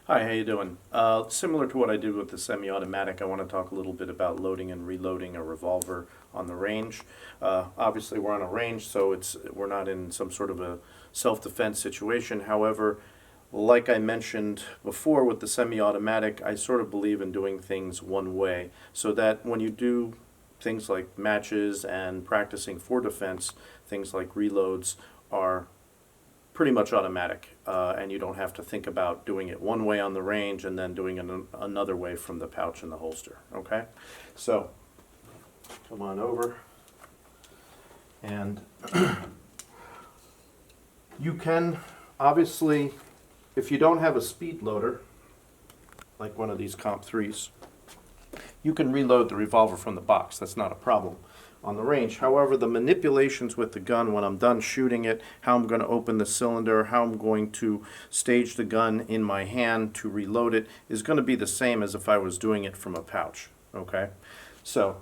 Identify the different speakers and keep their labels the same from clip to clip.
Speaker 1: Hi, how you doing? Similar to what I did with the semi-automatic, I want to talk a little bit about loading and reloading a revolver on the range. Obviously, we're on a range, so we're not in some sort of a self-defense situation. However, like I mentioned before with the semi-automatic, I sort of believe in doing things one way, so that when you do things like matches and practicing for defense, things like reloads are pretty much automatic, and you don't have to think about doing it one way on the range and then doing it another way from the pouch and the holster. Okay, so come on over, and you can obviously, if you don't have a speed loader like one of these Comp 3s, you can reload the revolver from the box. That's not a problem on the range. However, the manipulations with the gun when I'm done shooting it, how I'm going to open the cylinder, how I'm going to stage the gun in my hand to reload it is going to be the same as if I was doing it from a pouch. Okay, so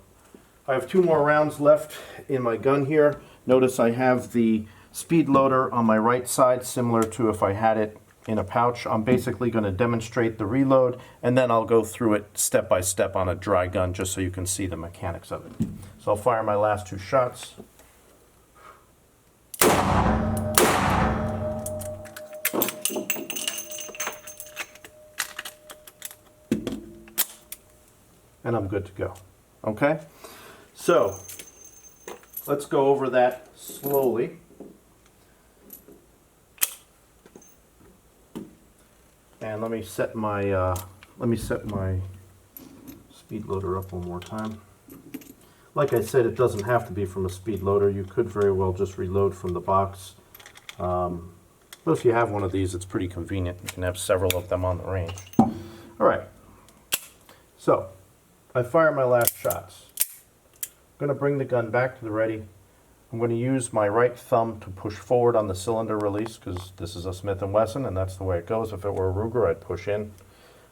Speaker 1: I have 2 more rounds left in my gun here. Notice I have the speed loader on my right side, similar to if I had it in a pouch. I'm basically going to demonstrate the reload, and then I'll go through it step by step on a dry gun just so you can see the mechanics of it. So I'll fire my last 2 shots. And I'm good to go. Okay? So let's go over that slowly. And let me set my speed loader up one more time. Like I said, it doesn't have to be from a speed loader. You could very well just reload from the box. But if you have one of these, it's pretty convenient. You can have several of them on the range. All right. So I fire my last shots. I'm going to bring the gun back to the ready. I'm going to use my right thumb to push forward on the cylinder release, because this is a Smith & Wesson and that's the way it goes. If it were a Ruger, I'd push in.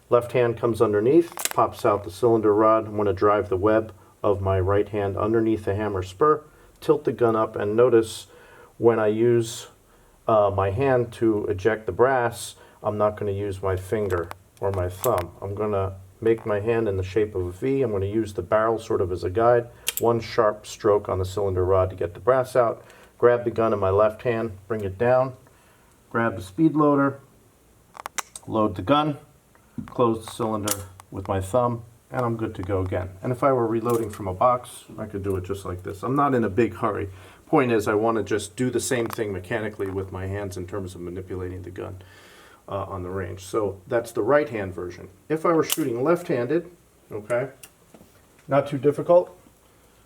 Speaker 1: Left hand comes underneath, pops out the cylinder rod. I'm going to drive the web of my right hand underneath the hammer spur, tilt the gun up, and notice when I use my hand to eject the brass, I'm not going to use my finger or my thumb. I'm going to make my hand in the shape of a V. I'm going to use the barrel sort of as a guide. 1 sharp stroke on the cylinder rod to get the brass out. Grab the gun in my left hand, bring it down, grab the speed loader, load the gun, close the cylinder with my thumb, and I'm good to go again. And if I were reloading from a box, I could do it just like this. I'm not in a big hurry. Point is, I want to just do the same thing mechanically with my hands in terms of manipulating the gun on the range. So that's the right hand version. If I were shooting left-handed, okay, not too difficult.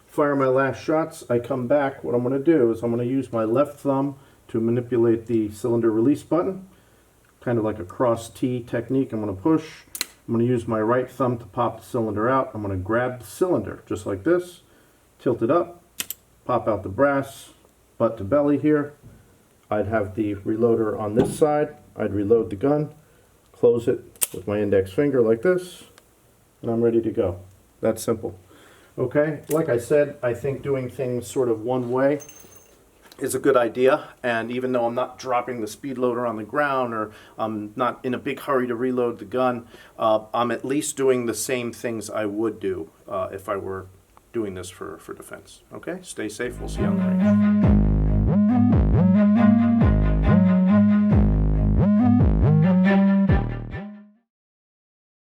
Speaker 1: Fire my last shots, I come back. What I'm going to do is I'm going to use my left thumb to manipulate the cylinder release button, kind of like a cross T technique. I'm going to push. I'm going to use my right thumb to pop the cylinder out. I'm going to grab the cylinder just like this, tilt it up, pop out the brass, butt to belly here. I'd have the reloader on this side. I'd reload the gun, close it with my index finger like this, and I'm ready to go. That's simple. Okay, like I said, I think doing things sort of one way is a good idea, and even though I'm not dropping the speed loader on the ground, or I'm not in a big hurry to reload the gun, I'm at least doing the same things I would do if I were doing this for defense. Okay, stay safe, we'll see you on the range.